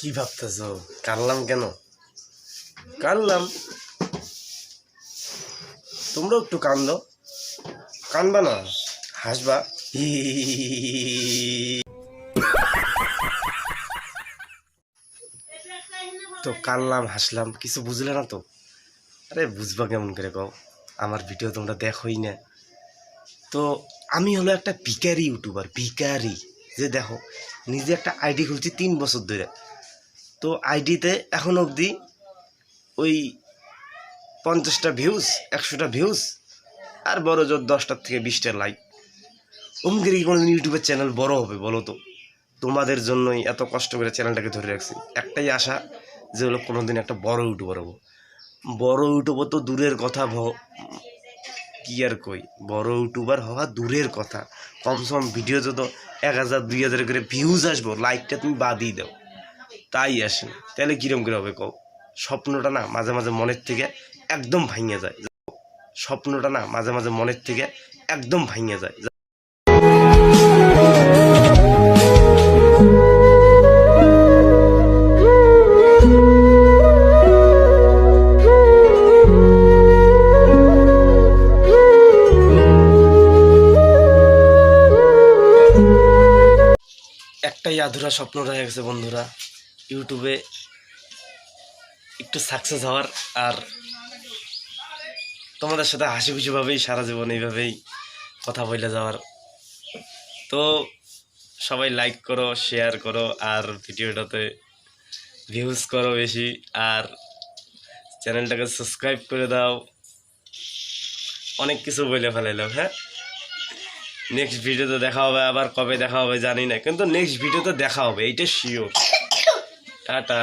কি ভাবতেছ? কানলাম কেন? কানলাম, তোমরাও একটু কান্দো। কানবা না, হাসবা। তো কানলাম হাসলাম, কিছু বুঝলে না তো? আরে বুঝবা কেমন করে কও? আমার ভিডিও তোমরা দেখোই না। তো আমি হলো একটা ভিখারি ইউটিউবার, ভিখারি। যে দেখো, নিজে একটা আইডি খুলছি 3 বছর ধরে। তো আইডিতে এখন অবধি ওই 50টা ভিউজ, 100টা ভিউজ, আর বড় জোর 10টার থেকে 20টা লাইক। অমুকের কি কোনো ইউটিউবের চ্যানেল বড় হবে বলো তো? তোমাদের জন্যই এত কষ্ট করে চ্যানেলটাকে ধরে রাখছি। একটাই আশা, যে হলো কোনোদিন একটা বড় ইউটিউবার হবো। বড় ইউটিউবার তো দূরের কথা, কি আর কই, বড় ইউটিউবার হওয়া দূরের কথা। কমসম ভিডিও যত 1000 2000 করে ভিউজ আসবো, লাইকটা তুমি বাদই দাও, তাই আসে না। তাহলে কিরম করে হবে কও? স্বপ্নটা না মাঝে মাঝে মনের থেকে একদম ভাঙিয়ে যায়। স্বপ্নটা না মাঝে মাঝে মনের থেকে একদম ভাঙিয়ে যায়। একটাই আধুরা স্বপ্ন রয়ে গেছে বন্ধুরা, ইউটিউবে একটু সাকসেস হওয়ার, আর তোমাদের সাথে হাসি খুশিভাবেই সারা জীবন এইভাবেই কথা বলে যাওয়ার। তো সবাই লাইক করো, শেয়ার করো, আর ভিডিওটাতে ভিউজ করো বেশি, আর চ্যানেলটাকে সাবস্ক্রাইব করে দাও। অনেক কিছু বলে ফেলাইলাম। হ্যাঁ, নেক্সট ভিডিওতে দেখা হবে, আবার কবে দেখা হবে জানি না, কিন্তু নেক্সট ভিডিওতে দেখা হবে, এইটা শিওর। টাটা।